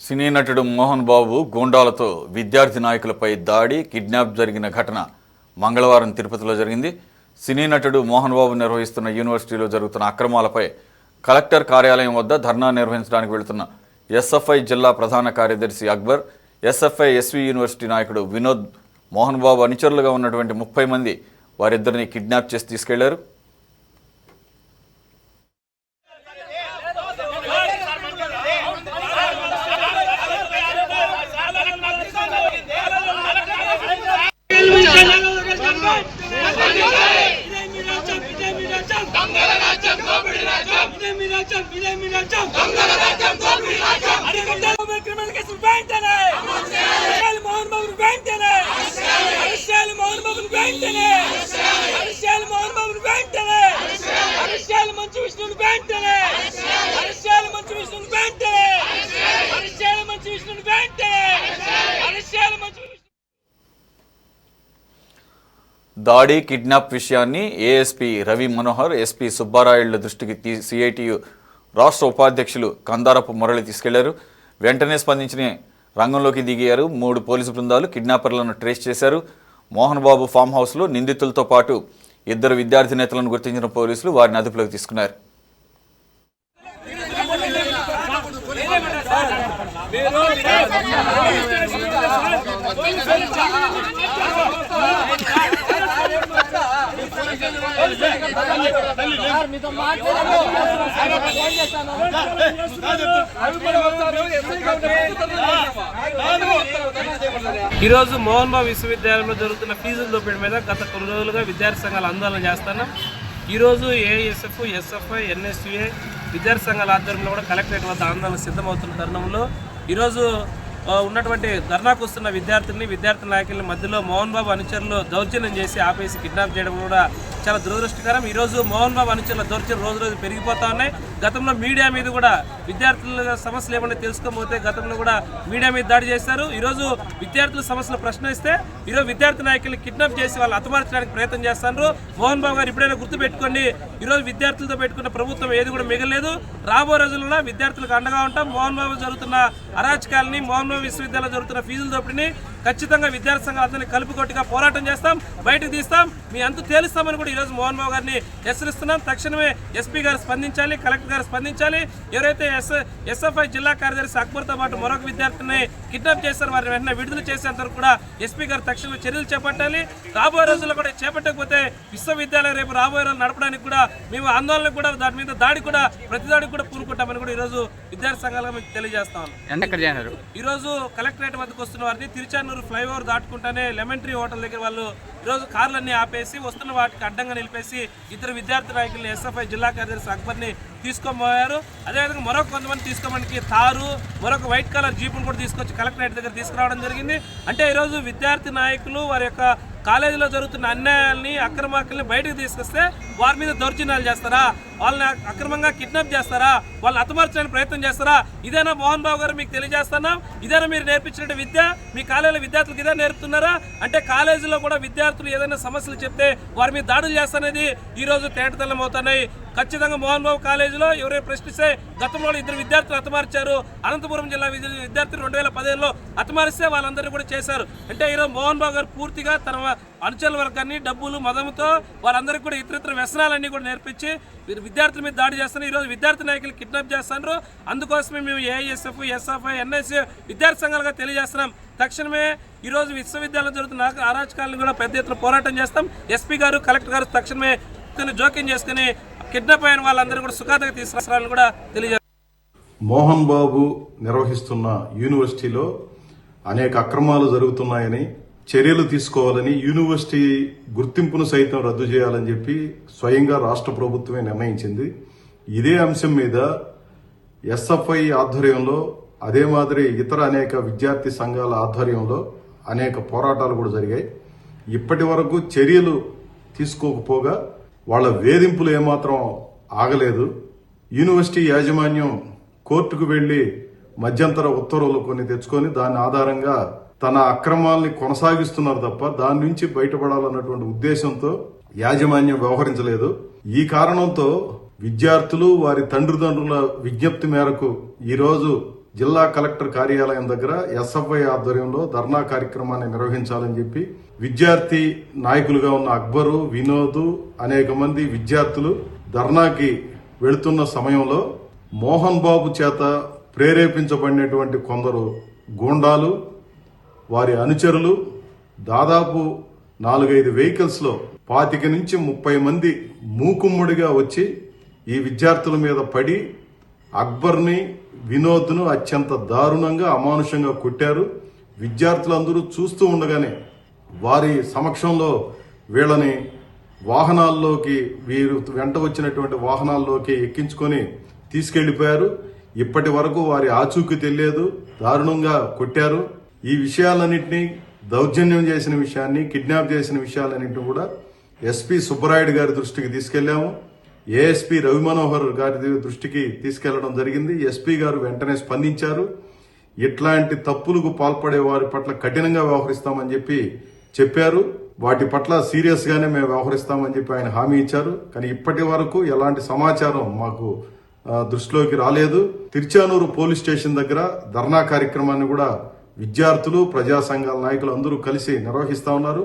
సినీ నటుడు మోహన్ బాబు గూండాలతో విద్యార్థి నాయకులపై దాడి కిడ్నాప్ జరిగిన ఘటన మంగళవారం తిరుపతిలో జరిగింది. సినీ నటుడు మోహన్ బాబు నిర్వహిస్తున్న యూనివర్సిటీలో జరుగుతున్న అక్రమాలపై కలెక్టర్ కార్యాలయం వద్ద ధర్నా నిర్వహించడానికి వెళుతున్న ఎస్ఎఫ్ఐ జిల్లా ప్రధాన కార్యదర్శి అక్బర్, ఎస్ఎఫ్ఐ ఎస్వి యూనివర్సిటీ నాయకుడు వినోద్ మోహన్ బాబు అనుచరులుగా ఉన్నటువంటి 30 మంది వారిద్దరిని కిడ్నాప్ చేసి తీసుకెళ్లారు. దాడి కిడ్నాప్ విషయాన్ని ఏఎస్పీ రవి మనోహర్, ఎస్పీ సుబ్బారాయుళ్ల దృష్టికి సిఐటియు రాష్ట్ర ఉపాధ్యక్షులు కందారపు మురళి తీసుకెళ్లారు. వెంటనే స్పందించిన రంగంలోకి దిగారు. 3 పోలీసు బృందాలు కిడ్నాపర్లను ట్రేస్ చేశారు. మోహన్ బాబు ఫామ్ హౌస్లో నిందితులతో పాటు 2 విద్యార్థి నేతలను గుర్తించిన పోలీసులు వారిని అదుపులోకి తీసుకున్నారు. ఈరోజు మోహన్ బాబు విశ్వవిద్యాలయంలో జరుగుతున్న ఫీజుల దోపిడీ మీద గత కొన్ని రోజులుగా విద్యార్థి సంఘాలు ఆందోళన చేస్తున్నాం. ఈరోజు ఏఎస్ఎఫ్, ఎస్ఎఫ్ఐ, ఎన్ఎస్యుఏ విద్యార్థి సంఘాల ఆధ్వర్యంలో కూడా కలెక్టరేట్ వద్ద ఆందోళన సిద్ధమవుతున్న తరుణంలో ఈరోజు ఉన్నటువంటి ధర్నాకు వస్తున్న విద్యార్థి నాయకుల మధ్యలో మోహన్ బాబు అనుచరులు దౌర్జన్యం చేసి ఆపేసి కిడ్నాప్ చేయడం కూడా చాలా దురదృష్టకరం. ఈరోజు మోహన్ బాబు అనుచరుల దౌర్జన్యం రోజు పెరిగిపోతా ఉన్నాయి. గతంలో మీడియా మీద కూడా విద్యార్థుల సమస్యలు ఏమన్నా తెలుసుకోకపోతే గతంలో కూడా మీడియా మీద దాడి చేశారు. ఈరోజు విద్యార్థుల సమస్యలు ప్రశ్నిస్తే ఈరోజు విద్యార్థి నాయకులు కిడ్నాప్ చేసి వాళ్ళు హతమార్చడానికి ప్రయత్నం చేస్తున్నారు. మోహన్ బాబు గారు ఇప్పుడైనా గుర్తుపెట్టుకోండి, ఈరోజు విద్యార్థులతో పెట్టుకున్న ప్రభుత్వం ఏది కూడా మిగలేదు. రాబో రోజుల్లో విద్యార్థులకు అండగా ఉంటాం. మోహన్ బాబు జరుగుతున్న అరాచకాలని, మోహన్ బాబు విశ్వవిద్యాలయంలో జరుగుతున్న ఫీజుల దోపిడీని ఖచ్చితంగా విద్యార్థి సంఘాలని కలుపుకొట్టిగా పోరాటం చేస్తాం, బయటకు తీస్తాం, మీ అంతు తేలుస్తామని కూడా ఈరోజు మోహన్ బాబు గారిని హెచ్చరిస్తున్నాం. తక్షణమే ఎస్పీ గారు స్పందించాలి, కలెక్టర్ గారు స్పందించాలి. ఎవరైతే ఎస్ఎఫ్ఐ జిల్లా కార్యదర్శి అక్బర్తో పాటు మరొక విద్యార్థిని కిడ్నాప్ చేశారు వారిని వెంటనే విడుదల చేసేంత వరకు కూడా ఎస్పీ గారు తక్షణమే చర్యలు చేపట్టాలి. రాబోయే రోజుల్లో కూడా చేపట్టకపోతే విశ్వవిద్యాలయం రేపు రాబోయే రోజులు నడపడానికి కూడా మేము ఆందోళన కూడా దాని మీద ప్రతిదాడికి కూడా పూనుకుంటామని కూడా ఈరోజు విద్యార్థి సంఘాలుగా మీకు తెలియజేస్తాం. ఈరోజు కలెక్టరేట్ వద్దకు వస్తున్న వారిని తిరుచానూరు ఫ్లైఓవర్ దాటుకుంటానే లెమన్ ట్రీ హోటల్ దగ్గర వాళ్ళు ఈరోజు కార్లన్నీ ఆపేసి వస్తున్న వాటికి అడ్డంగా నిలిపేసి 2 విద్యార్థి నాయకుల్ని ఎస్ఎఫ్ఐ జిల్లా కార్యదర్శి అక్బర్ని తీసుకోబోయారు. అదేవిధంగా మరొక కొంతమంది తీసుకోవడానికి తారు, మరొక వైట్ కలర్ జీపును కూడా తీసుకొచ్చి కలెక్టరేట్ దగ్గర తీసుకురావడం జరిగింది. అంటే ఈరోజు విద్యార్థి నాయకులు వారి యొక్క కాలేజీలో జరుగుతున్న అన్యాయాల్ని, అక్రమార్కుల్ని బయటకు తీసుకొస్తే వారి మీద దౌర్జన్యాలు చేస్తారా, వాళ్ళని అక్రమంగా కిడ్నాప్ చేస్తారా, వాళ్ళని హతమార్చడానికి ప్రయత్నం చేస్తారా? ఇదేనా మోహన్ బాబు గారు మీకు తెలియజేస్తున్నాం? ఇదేనా మీరు నేర్పించిన విద్య? మీ కాలేజీలో విద్యార్థులకు ఇదే నేర్పుతున్నారా? అంటే కాలేజీలో కూడా విద్యార్థులు ఏదైనా సమస్యలు చెప్తే వారి మీద దాడులు చేస్తానేది ఈరోజు తేటతెల్లం అవుతున్నాయి. ఖచ్చితంగా మోహన్ బాబు కాలేజీలో ఎవరైనా ప్రశ్నిస్తే గతంలో 2 విద్యార్థులు హతమార్చారు. అనంతపురం జిల్లా విద్యార్థులు 2015లో హతమారిస్తే వాళ్ళందరూ కూడా చేశారు. అంటే ఈరోజు మోహన్ బాబు గారు పూర్తిగా తన అనుచరుల వర్గాన్ని డబ్బులు మదంతో వాళ్ళందరికీ కూడా ఇతర వ్యసనాలన్నీ కూడా నేర్పించి విద్యార్థుల మీద దాడి చేస్తున్నారు. ఈరోజు విద్యార్థి నాయకులు కిడ్నాప్ చేస్తున్నారు. అందుకోసమే మేము ఏఐఎస్ఎఫ్, ఎస్ఎఫ్ఐ, ఎన్ఎస్యూ విద్యార్థి సంఘాలుగా తెలియజేస్తున్నాం. తక్షణమే ఈరోజు విశ్వవిద్యాలయంలో జరుగుతున్న అరాచకాలను కూడా పెద్ద ఎత్తున పోరాటం చేస్తాం. ఎస్పీ గారు, కలెక్టర్ గారు తక్షణమే జోక్యం చేసుకుని కిడ్నాప్ అయిన వాళ్ళందరూ కూడా సుఖాతగా తీసుకురావాలని కూడా తెలియజేస్తారు. మోహన్ బాబు నిర్వహిస్తున్న యూనివర్సిటీలో అనేక అక్రమాలు జరుగుతున్నాయని, చర్యలు తీసుకోవాలని, యూనివర్సిటీ గుర్తింపును సైతం రద్దు చేయాలని చెప్పి స్వయంగా రాష్ట్ర ప్రభుత్వమే నిర్ణయించింది. ఇదే అంశం మీద ఎస్ఎఫ్ఐ ఆధ్వర్యంలో, అదే మాదిరి ఇతర అనేక విద్యార్థి సంఘాల ఆధ్వర్యంలో అనేక పోరాటాలు కూడా జరిగాయి. ఇప్పటి వరకు చర్యలు తీసుకోకపోగా వాళ్ళ వేధింపులు ఏమాత్రం ఆగలేదు. యూనివర్సిటీ యాజమాన్యం కోర్టుకు వెళ్లి మధ్యంతర ఉత్తర్వులు కొన్ని తెచ్చుకొని దాని ఆధారంగా తన అక్రమాల్ని కొనసాగిస్తున్నారు తప్ప దాని నుంచి బయటపడాలన్నటువంటి ఉద్దేశంతో యాజమాన్యం వ్యవహరించలేదు. ఈ కారణంతో విద్యార్థులు వారి తండ్రిదండ్రుల విజ్ఞప్తి మేరకు ఈరోజు జిల్లా కలెక్టర్ కార్యాలయం దగ్గర ఎస్ఎఫ్ఐ ఆధ్వర్యంలో ధర్నా కార్యక్రమాన్ని నిర్వహించాలని చెప్పి విద్యార్థి నాయకులుగా ఉన్న అక్బరు, వినోద్, అనేక మంది విద్యార్థులు ధర్నాకి వెళుతున్న సమయంలో మోహన్ బాబు చేత ప్రేరేపించబడినటువంటి కొందరు గూండాలు, వారి అనుచరులు దాదాపు 4-5 వెహికల్స్ లో 25 నుంచి 30 మంది మూకుమ్మడిగా వచ్చి ఈ విద్యార్థుల మీద పడి అక్బర్ని, వినోద్ను అత్యంత దారుణంగా అమానుషంగా కొట్టారు. విద్యార్థులందరూ చూస్తూ ఉండగానే వారి సమక్షంలో వీళ్ళని వాహనాల్లోకి, వీరు వెంట వచ్చినటువంటి వాహనాల్లోకి ఎక్కించుకొని తీసుకెళ్లిపోయారు. ఇప్పటి వరకు వారి ఆచూకీ తెలియదు, దారుణంగా కొట్టారు. ఈ విషయాలన్నింటినీ, దౌర్జన్యం చేసిన విషయాన్ని, కిడ్నాప్ చేసిన విషయాలన్నింటినీ కూడా ఎస్పీ సుబ్బరాయుడు గారి దృష్టికి తీసుకెళ్లాము. ఏఎస్పీ రవి మనోహర్ గారి దృష్టికి తీసుకెళ్లడం జరిగింది. ఎస్పీ గారు వెంటనే స్పందించారు. ఇట్లాంటి తప్పులకు పాల్పడే వారి పట్ల కఠినంగా వ్యవహరిస్తామని చెప్పారు. వాటి పట్ల సీరియస్ గానే మేము వ్యవహరిస్తామని చెప్పి ఆయన హామీ ఇచ్చారు. కానీ ఇప్పటి వరకు ఎలాంటి సమాచారం మాకు దృష్టిలోకి రాలేదు. తిరుచానూరు పోలీస్ స్టేషన్ దగ్గర ధర్నా కార్యక్రమాన్ని కూడా విద్యార్థులు, ప్రజా సంఘాల నాయకులు అందరూ కలిసి నిర్వహిస్తా ఉన్నారు.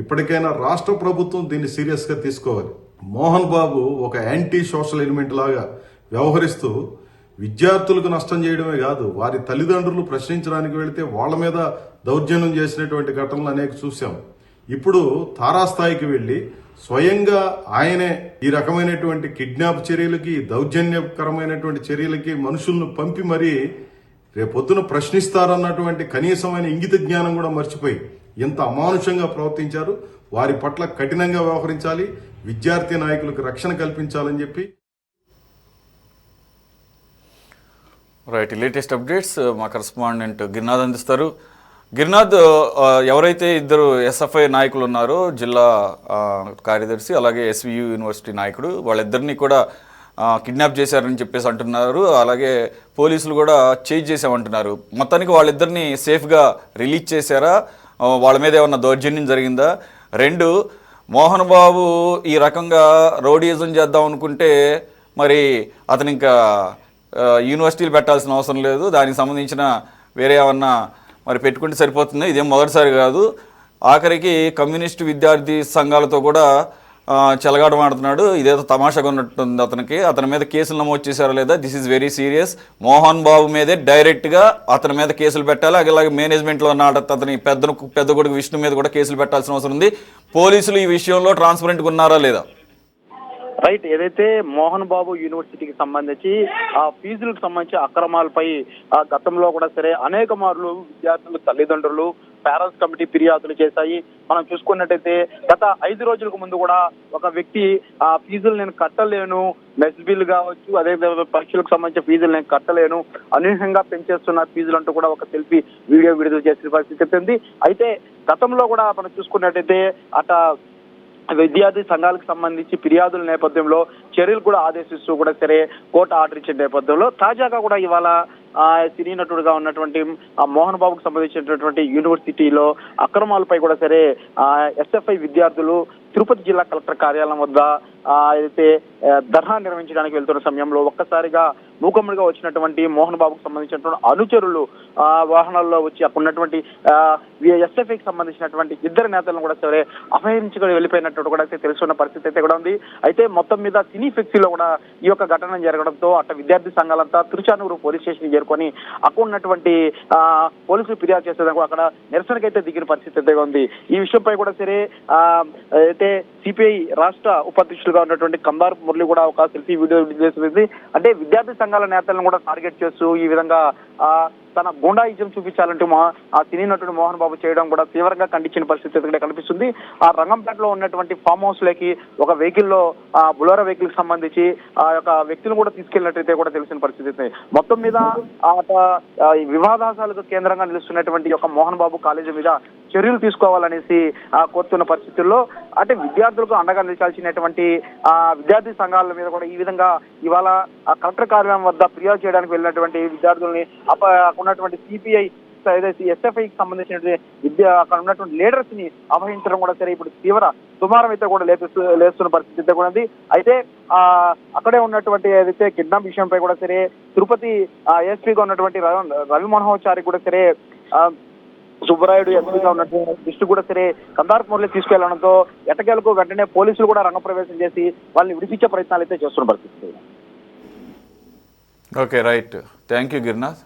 ఇప్పటికైనా రాష్ట్ర ప్రభుత్వం దీన్ని సీరియస్ గా తీసుకోవాలి. మోహన్ బాబు ఒక యాంటీ సోషల్ ఎలిమెంట్ లాగా వ్యవహరిస్తూ విద్యార్థులకు నష్టం చేయడమే కాదు, వారి తల్లిదండ్రులు ప్రశ్నించడానికి వెళితే వాళ్ళ మీద దౌర్జన్యం చేసినటువంటి ఘటనలు అనేక చూశాం. ఇప్పుడు తారాస్థాయికి వెళ్లి స్వయంగా ఆయనే ఈ రకమైనటువంటి కిడ్నాప్ చర్యలకి, దౌర్జన్యకరమైనటువంటి చర్యలకి మనుషులను పంపి మరీ రేపొద్దున ప్రశ్నిస్తారన్నటువంటి కనీసమైన ఇంగిత జ్ఞానం కూడా మర్చిపోయి ఎంత అమానుషంగా ప్రవర్తించారు. వారి పట్ల కఠినంగా వ్యవహరించాలి, విద్యార్థి నాయకులకు రక్షణ కల్పించాలని చెప్పి. రైట్, లేటెస్ట్ అప్డేట్స్ మా కరెస్పాండెంట్ గిరినాథ్ అందిస్తారు. గిరినాథ్, ఎవరైతే ఇద్దరు ఎస్ఎఫ్ఐ నాయకులు ఉన్నారో, జిల్లా కార్యదర్శి అలాగే ఎస్వియు యూనివర్సిటీ నాయకుడు, వాళ్ళిద్దరినీ కూడా కిడ్నాప్ చేశారని చెప్పేసి అంటున్నారు. అలాగే పోలీసులు కూడా చేజ్ చేసామంటున్నారు. మొత్తానికి వాళ్ళిద్దరిని సేఫ్గా రిలీజ్ చేశారా? వాళ్ళ మీద ఏమన్నా దౌర్జన్యం జరిగిందా? 2, మోహన్ బాబు ఈ రకంగా రౌడీయిజం చేద్దాం అనుకుంటే మరి అతను ఇంకా యూనివర్సిటీలు పెట్టాల్సిన అవసరం లేదు, దానికి సంబంధించిన వేరే ఏమన్నా మరి పెట్టుకుంటే సరిపోతుంది. ఇదేం మొదటిసారి కాదు. ఆఖరికి కమ్యూనిస్టు విద్యార్థి సంఘాలతో కూడా చెలగాటం ఆడుతున్నాడు. ఇదేదో తమాషాగా ఉన్నట్టుంది అతనికి. అతని మీద కేసులు నమోదు చేశారా లేదా? This is very serious. Mohan Babu మీదే డైరెక్ట్గా అతని మీద కేసులు పెట్టాలి. అలాగే మేనేజ్మెంట్లో ఉన్న అతని పెద్ద కొడుకు విష్ణు మీద కూడా కేసులు పెట్టాల్సిన అవసరం ఉంది. పోలీసులు ఈ విషయంలో ట్రాన్స్పరెంట్గా ఉన్నారా లేదా? రైట్, ఏదైతే మోహన్ బాబు యూనివర్సిటీకి సంబంధించి ఆ ఫీజులకు సంబంధించి అక్రమాలపై గతంలో కూడా సరే అనేక మార్లు విద్యార్థులు, తల్లిదండ్రులు, పేరెంట్స్ కమిటీ ఫిర్యాదులు చేశాయి. మనం చూసుకున్నట్టయితే గత 5 రోజులకు ముందు కూడా ఒక వ్యక్తి ఆ ఫీజులు నేను కట్టలేను, మెస్ బిల్ కావచ్చు, అదే పరీక్షలకు సంబంధించిన ఫీజులు నేను కట్టలేను, అనూహ్యంగా పెంచేస్తున్న ఫీజులు అంటూ కూడా ఒక సెల్ఫీ వీడియో విడుదల చేసిన పరిస్థితి ఉంది. అయితే గతంలో కూడా మనం చూసుకున్నట్టయితే విద్యార్థి సంఘాలకు సంబంధించి ఫిర్యాదుల నేపథ్యంలో చర్యలు కూడా ఆదేశిస్తూ కూడా సరే కోర్టు ఆర్డర్ ఇచ్చిన నేపథ్యంలో తాజాగా కూడా ఇవాళ సినీ నటుడుగా ఉన్నటువంటి మోహన్ బాబుకు సంబంధించినటువంటి యూనివర్సిటీలో అక్రమాలపై కూడా సరే ఎస్ఎఫ్ఐ విద్యార్థులు తిరుపతి జిల్లా కలెక్టర్ కార్యాలయం వద్ద అయితే ధర్నా నిర్వహించడానికి వెళ్తున్న సమయంలో ఒక్కసారిగా మూకమ్మడిగా వచ్చినటువంటి మోహన్ బాబుకు సంబంధించినటువంటి అనుచరులు వాహనాల్లో వచ్చి అక్కడ ఉన్నటువంటి ఎస్ఎఫ్ఐకి సంబంధించినటువంటి 2 నేతలను కూడా సరే అపహరించుకొని వెళ్ళిపోయినట్టు కూడా అయితే తెలుసుకున్న పరిస్థితి అయితే కూడా ఉంది. అయితే మొత్తం మీద సినీ ఫ్లెక్సీలో కూడా ఈ యొక్క ఘటన జరగడంతో అట్ట విద్యార్థి సంఘాలంతా తిరుచానూరు పోలీస్ స్టేషన్ చేరుకొని అక్కడ ఉన్నటువంటి పోలీసులు ఫిర్యాదు చేసేందుకు అక్కడ నిరసనకైతే దిగిన పరిస్థితి అయితే ఉంది. ఈ విషయంపై కూడా సరే అయితే సిపిఐ రాష్ట్ర ఉపాధ్యక్షులుగా ఉన్నటువంటి కంబార్ మురళి కూడా ఒక సెల్ఫీ వీడియో చేసింది. అంటే విద్యార్థి సంఘాల నేతలను కూడా టార్గెట్ చేస్తూ ఈ విధంగా తన గుండాయిజం చూపించాలంటూ ఆ సినీ నటుడు మోహన్ బాబు చేయడం కూడా తీవ్రంగా ఖండించిన పరిస్థితి కనిపిస్తుంది. ఆ రంగంపేటలో ఉన్నటువంటి ఫామ్ హౌస్ లోకి ఒక వెహికల్ లో బులోరా వెహికల్ కి సంబంధించి ఆ యొక్క వ్యక్తులను కూడా తీసుకెళ్లినట్టయితే కూడా తెలిసిన పరిస్థితి. మొత్తం మీద వివాదాసాలకు కేంద్రంగా నిలుస్తున్నటువంటి యొక్క మోహన్ బాబు కాలేజీ మీద చర్యలు తీసుకోవాలనేసి కోరుతున్న పరిస్థితుల్లో అంటే విద్యార్థులకు అండగా నిలిచాల్సినటువంటి విద్యార్థి సంఘాల మీద కూడా ఈ విధంగా ఇవాళ కలెక్టర్ కార్యాలయం వద్ద ఫిర్యాదు చేయడానికి వెళ్ళినటువంటి విద్యార్థుల్ని ఉన్నటువంటి సిపిఐ ఎస్ఎఫ్ఐకి సంబంధించిన అక్కడ ఉన్నటువంటి లీడర్స్ ని అపహరించడం కూడా సరే ఇప్పుడు తీవ్ర దుమారం అయితే కూడా లేస్తున్న పరిస్థితి అయితే కూడా ఉంది. అయితే అక్కడే ఉన్నటువంటి ఏదైతే కిడ్నాప్ విషయంపై కూడా సరే తిరుపతి ఎస్పీగా ఉన్నటువంటి రవి మనోహర్చారి కూడా సరే సుబ్బరాయుడు ఎంపీగా ఉన్నటువంటి దృష్టి కూడా సరే కందార్ మురళి తీసుకెళ్లడంతో ఎట్టకేలకు వెంటనే పోలీసులు కూడా రంగప్రవేశం చేసి వాళ్ళని విడిపించే ప్రయత్నాలు అయితే చేస్తున్న పరిస్థితి. Okay, right. Thank you Girinath.